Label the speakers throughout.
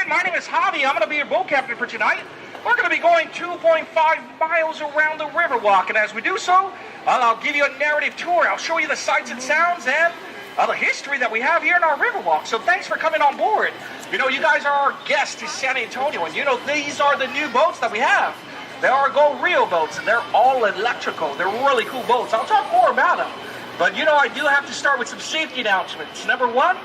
Speaker 1: gentlemen, my name is Javi. I'm going to be your boat captain for tonight. We're going to be going 2.5 miles around the Riverwalk, and as we do so, I'll give you a narrative tour. I'll show you the sights and sounds and the history that we have here in our Riverwalk. So thanks for coming on board. You know, you guys are our guests to San Antonio, and you know, these are the new boats that we have. They are Go Rio boats, and they're all electrical. They're really cool boats. I'll talk more about them. But you know, I do have to start with some safety announcements. Number one,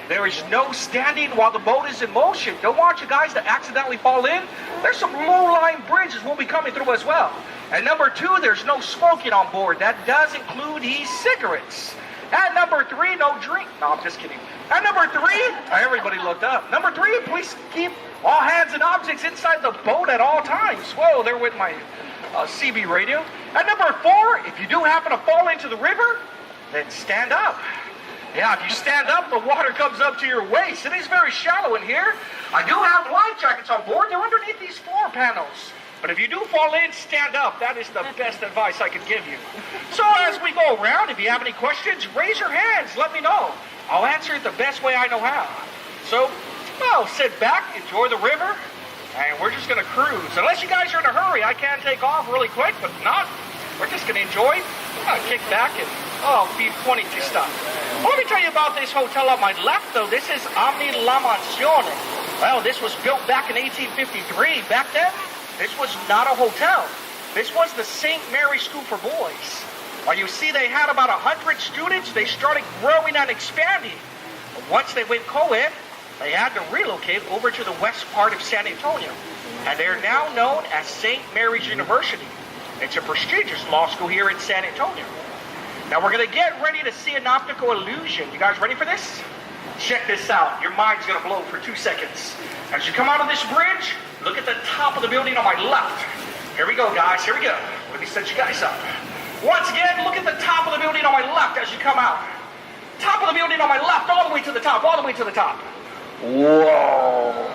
Speaker 1: there is no standing while the boat is in motion. Don't want you guys to accidentally fall in. There's some low-lying bridges we'll be coming through as well. And number two, there's no smoking on board. That does include e-cigarettes. And number three, no drink. No, I'm just kidding. And number three, everybody looked up. Number three, please keep all hands and objects inside the boat at all times. Whoa, they're with my CB radio. And number four, if you do happen to fall into the river, then stand up. Yeah, if you stand up, the water comes up to your waist. It is very shallow in here. I do have life jackets on board. They're underneath these floor panels. But if you do fall in, stand up. That is the best advice I can give you. So as we go around, if you have any questions, raise your hands. Let me know. I'll answer it the best way I know how. So, well, sit back, enjoy the river, and we're just going to cruise. Unless you guys are in a hurry, I can take off really quick, but not. We're just going to enjoy, kick back, and be pointing to stuff. Well, let me tell you about this hotel on my left, though. This is Omni La Mansione. Well, this was built back in 1853. Back then, this was not a hotel. This was the St. Mary's School for Boys. Well, you see, they had about 100 students. They started growing and expanding. But once they went co-ed, they had to relocate over to the west part of San Antonio. And they're now known as St. Mary's University. It's a prestigious law school here in San Antonio. Now we're going to get ready to see an optical illusion. You guys ready for this? Check this out. Your mind's going to blow for 2 seconds. As you come out of this bridge, look at the top of the building on my left. Here we go, guys. Here we go. Let me set you guys up. Once again, look at the top of the building on my left as you come out. Top of the building on my left, all the way to the top, all the way to the top. Whoa.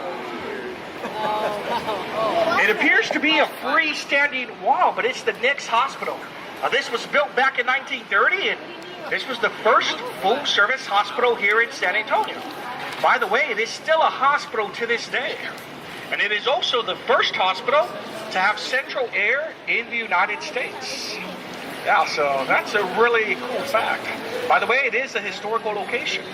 Speaker 1: It appears to be a freestanding wall, but it's the Nix Hospital. This was built back in 1930, and this was the first full-service hospital here in San Antonio. By the way, it is still a hospital to this day. And it is also the first hospital to have central air in the United States. Yeah, so that's a really cool fact. By the way, it is a historical location.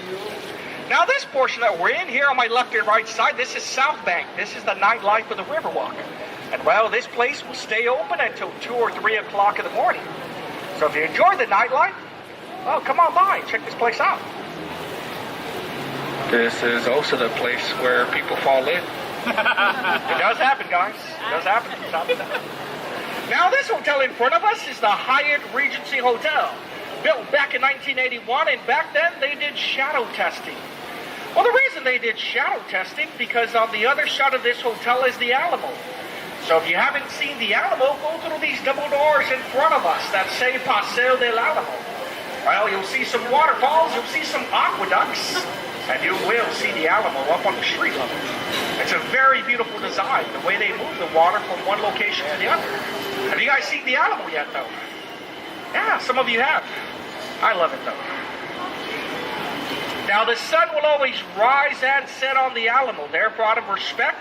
Speaker 1: Now this portion that we're in here on my left and right side, this is South Bank. This is the nightlife of the Riverwalk. And well, this place will stay open until 2 or 3 o'clock in the morning. So if you enjoy the nightlife, well, come on by and check this place out. This is also the place where people fall in. It does happen, guys. It does happen from time to time. Now this hotel in front of us is the Hyatt Regency Hotel. Built back in 1981, and back then they did shadow testing. Well, the reason they did shadow testing, because on the other side of this hotel is the Alamo. So if you haven't seen the Alamo, go through these double doors in front of us that say Paseo del Alamo. Well, you'll see some waterfalls, you'll see some aqueducts, and you will see the Alamo up on the street level. It's a very beautiful design, the way they move the water from one location to the other. Have you guys seen the Alamo yet, though? Yeah, some of you have. I love it, though. Now, the sun will always rise and set on the Alamo. Therefore, out of respect,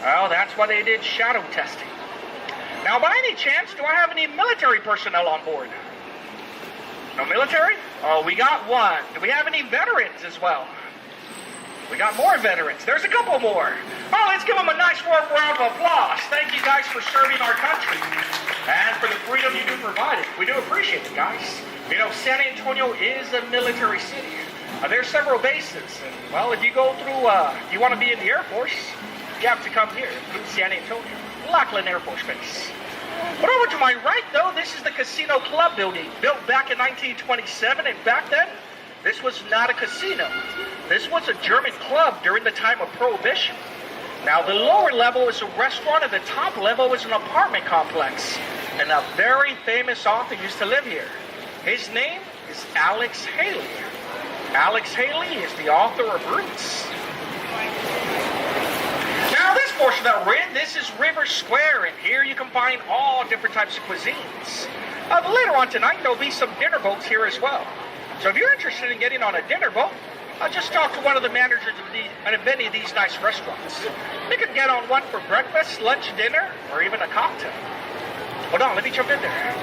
Speaker 1: well, that's why they did shadow testing. Now, by any chance, do I have any military personnel on board? No military? Oh, we got one. Do we have any veterans as well? We got more veterans. There's a couple more. Oh, let's give them a nice warm round of applause. Thank you guys for serving our country and for the freedom you do provide it. We do appreciate it, guys. You know, San Antonio is a military city. There's several bases. And, well, if you go through, you want to be in the Air Force, you have to come here through San Antonio, Lackland Air Force Base. But over to my right, though, this is the Casino Club building, built back in 1927, and back then, this was not a casino. This was a German club during the time of Prohibition. Now, the lower level is a restaurant, and the top level is an apartment complex. And a very famous author used to live here. His name is Alex Haley. Alex Haley is the author of Roots. Now, this portion that we're in, this is River Square, and here you can find all different types of cuisines. Later on tonight, there'll be some dinner boats here as well. So if you're interested in getting on a dinner boat, I just talked to one of the managers of many of these nice restaurants. You can get on one for breakfast, lunch, dinner, or even a cocktail. Hold on, let me jump in there.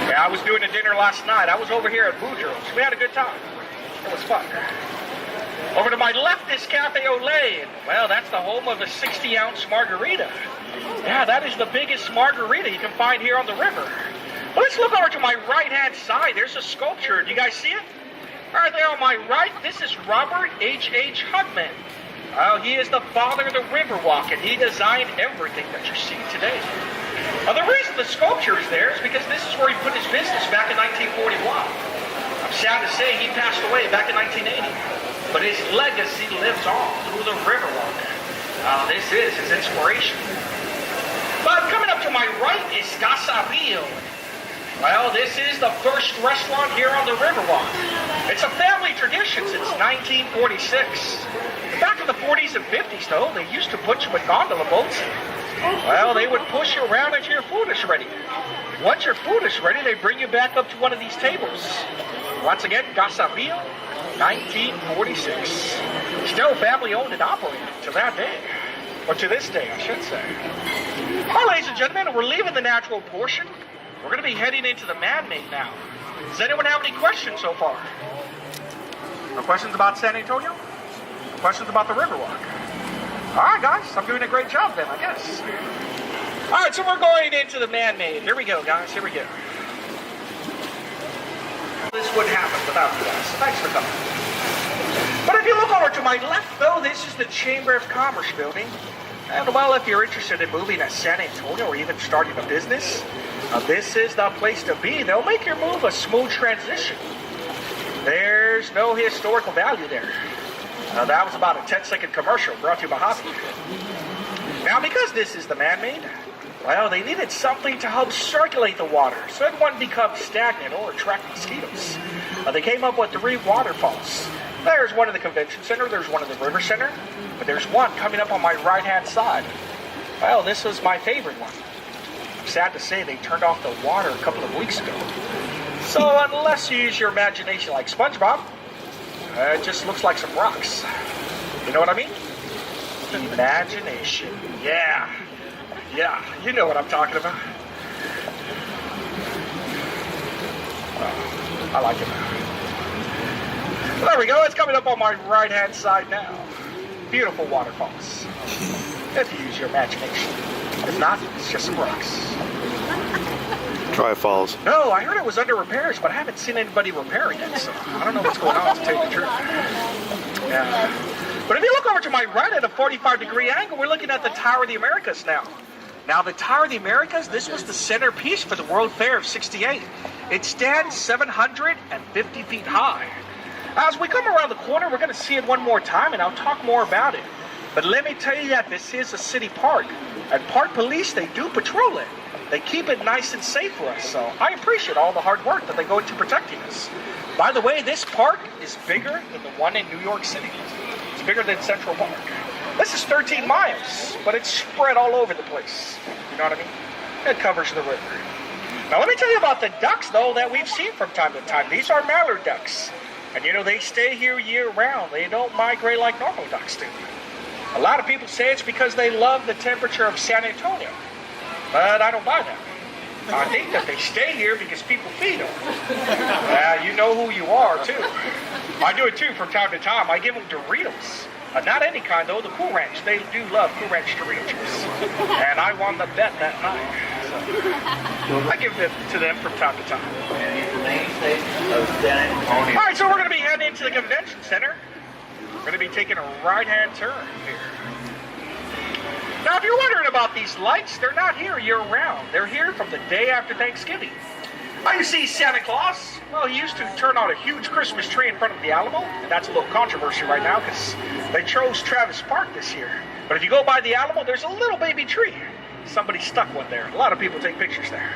Speaker 1: Yeah, I was doing a dinner last night. I was over here at Boudreaux's. We had a good time. It was fun. Over to my left is Cafe Olay. Well, that's the home of a 60-ounce margarita. Yeah, that is the biggest margarita you can find here on the river. Well, let's look over to my right-hand side. There's a sculpture. Do you guys see it? Right there on my right, this is Robert H.H. Hugman. Well, he is the father of the Riverwalk, and he designed everything that you're seeing today. Now, the reason the sculpture is there is because this is where he put his business back in 1941. I'm sad to say he passed away back in 1980. But his legacy lives on through the Riverwalk. This is his inspiration. But coming up to my right is Casa Rio. Well, this is the first restaurant here on the Riverwalk. It's a family tradition since 1946. Back in the 40s and 50s, though, they used to put you with gondola boats. Well, they would push you around until your food is ready. Once your food is ready, they bring you back up to one of these tables. Once again, Casa Rio, 1946. Still family owned and operated to that day. Or to this day, I should say. Well, ladies and gentlemen, we're leaving the natural portion. We're going to be heading into the man-made now. Does anyone have any questions so far? No questions about San Antonio? No questions about the Riverwalk? All right, guys, I'm doing a great job then, I guess. All right, so we're going into the man-made. Here we go, guys, here we go. This wouldn't happen without you guys, so thanks for coming. But if you look over to my left, though, this is the Chamber of Commerce building. And, well, if you're interested in moving to San Antonio or even starting a business, this is the place to be. They'll make your move a smooth transition. There's no historical value there. That was about a 10-second commercial brought to you by Hobby. Now, because this is the man-made, well, they needed something to help circulate the water so it wouldn't become stagnant or attract mosquitoes. They came up with 3 waterfalls. There's one in the convention center, there's one in the river center, but there's one coming up on my right-hand side. Well, this was my favorite one. I'm sad to say they turned off the water a couple of weeks ago. So unless you use your imagination like SpongeBob, it just looks like some rocks. You know what I mean? Imagination. Yeah, you know what I'm talking about. I like it. There we go. It's coming up on my right-hand side now. Beautiful waterfalls. If you use your imagination. If not, it's just some rocks.
Speaker 2: Dry Falls.
Speaker 1: No, I heard it was under repairs, but I haven't seen anybody repairing it, so I don't know what's going on, to tell you the truth. Yeah. But if you look over to my right at a 45-degree angle, we're looking at the Tower of the Americas now. Now, the Tower of the Americas, this was the centerpiece for the World Fair of '68. It stands 750 feet high. As we come around the corner, we're going to see it one more time, and I'll talk more about it. But let me tell you that this is a city park, and park police, they do patrol it. They keep it nice and safe for us, so I appreciate all the hard work that they go into protecting us. By the way, this park is bigger than the one in New York City. It's bigger than Central Park. This is 13 miles, but it's spread all over the place. You know what I mean? It covers the river. Now, let me tell you about the ducks, though, that we've seen from time to time. These are mallard ducks. And, you know, they stay here year-round. They don't migrate like normal ducks do. A lot of people say it's because they love the temperature of San Antonio. But I don't buy that. I think that they stay here because people feed them. You know who you are, too. I do it, too, from time to time. I give them Doritos. Not any kind, though. The Cool Ranch. They do love Cool Ranch Doritos. And I won the bet that night. So I give them to them from time to time. All right, so we're going to be heading into the convention center. We're going to be taking a right-hand turn here. Now, if you're wondering about these lights, they're not here year-round. They're here from the day after Thanksgiving. Now, you see Santa Claus, well, he used to turn on a huge Christmas tree in front of the Alamo, and that's a little controversy right now because they chose Travis Park this year. But if you go by the Alamo, there's a little baby tree. Somebody stuck one there. A lot of people take pictures there.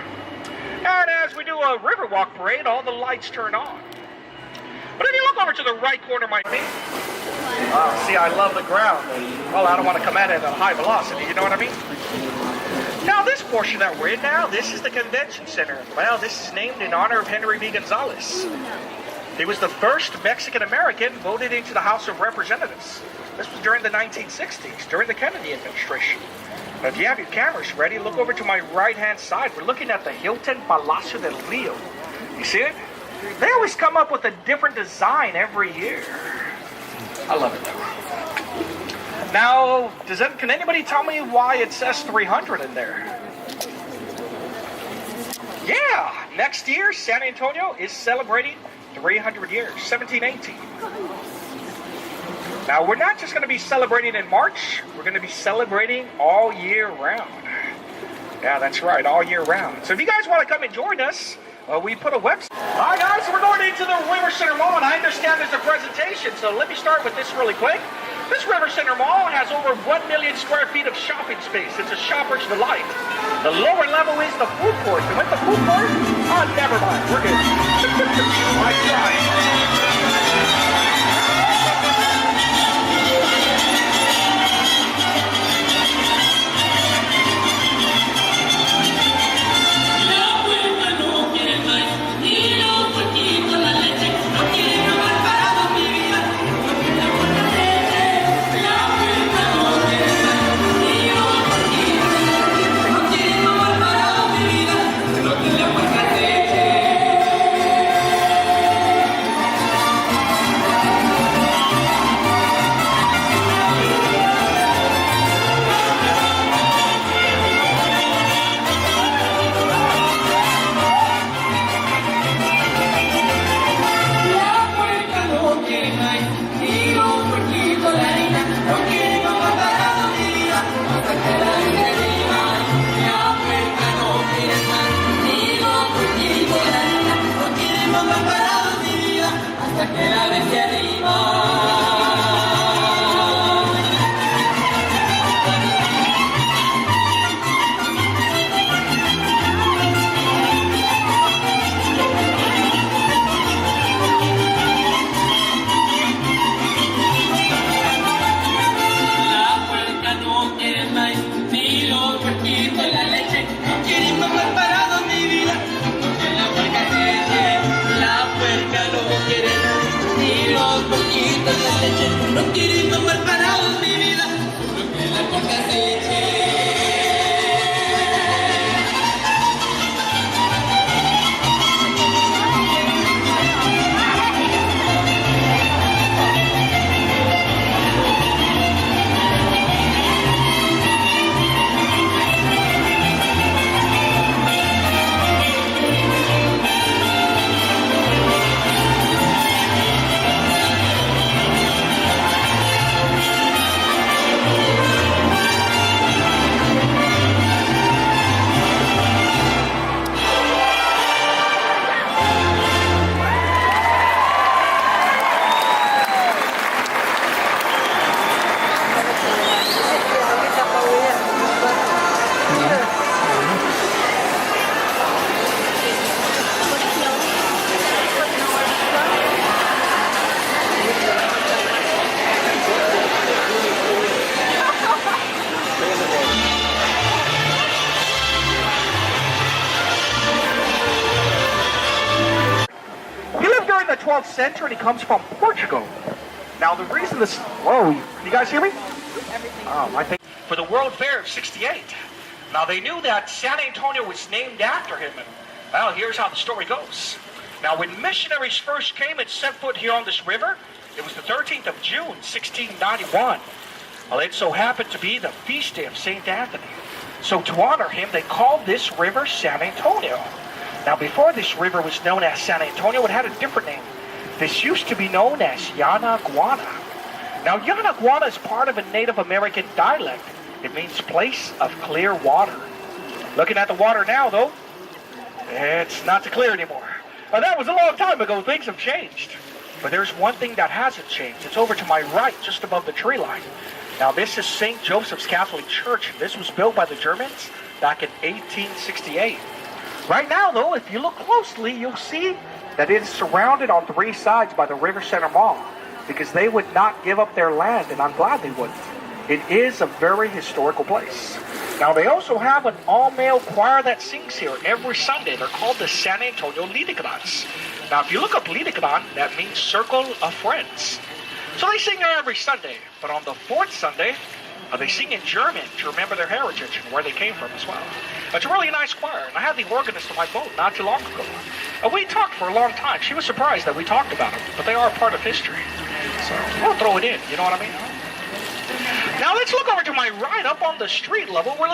Speaker 1: And as we do a Riverwalk parade, all the lights turn on. But if you look over to the right corner of my feet, see, I love the ground. Well, I don't want to come at it at a high velocity, you know what I mean? Now, this portion that we're in now, this is the convention center. Well, this is named in honor of Henry B. Gonzalez. He was the first Mexican-American voted into the House of Representatives. This was during the 1960s, during the Kennedy administration. Now, if you have your cameras ready, look over to my right-hand side. We're looking at the Hilton Palacio del Rio. You see it? They always come up with a different design every year. I love it, though. Now, can anybody tell me why it says 300 in there? Yeah, next year, San Antonio is celebrating 300 years, 1718. Now, we're not just going to be celebrating in March. We're going to be celebrating all year round. Yeah, that's right, all year round. So if you guys want to come and join us, we put a website. All right, guys, so we're going into the River Center Mall, and I understand there's a presentation, so let me start with this really quick. This River Center Mall has over 1 million square feet of shopping space. It's a shopper's delight. The lower level is the food court. You went to food court? Oh, never mind. We're good. I tried.
Speaker 3: No quieren tomar parados mi vida, lo que la coca se eche.
Speaker 1: The 12th century, and he comes from Portugal. Now, the reason this... Whoa, you guys hear me? I think... For the World Fair of 68. Now, they knew that San Antonio was named after him, and, well, here's how the story goes. Now, when missionaries first came and set foot here on this river, it was the 13th of June, 1691. Well, it so happened to be the feast day of St. Anthony. So, to honor him, they called this river San Antonio. Now, before this river was known as San Antonio, it had a different name. This used to be known as Yanaguana. Now, Yanaguana is part of a Native American dialect. It means place of clear water. Looking at the water now, though, it's not so clear anymore. Well, that was a long time ago. Things have changed. But there's one thing that hasn't changed. It's over to my right, just above the tree line. Now, this is St. Joseph's Catholic Church. This was built by the Germans back in 1868. Right now, though, if you look closely, you'll see that it is surrounded on three sides by the River Center Mall because they would not give up their land, and I'm glad they wouldn't. It is a very historical place. Now, they also have an all-male choir that sings here every Sunday. They're called the San Antonio Liederkranz. Now, if you look up Liederkranz, that means Circle of Friends. So they sing there every Sunday. But on the fourth Sunday, they sing in German to remember their heritage and where they came from as well. It's a really nice choir, and I had the organist on my boat not too long ago. We talked for a long time. She was surprised that we talked about them, but they are a part of history. So we'll throw it in, you know what I mean? Now let's look over to my right up on the street level.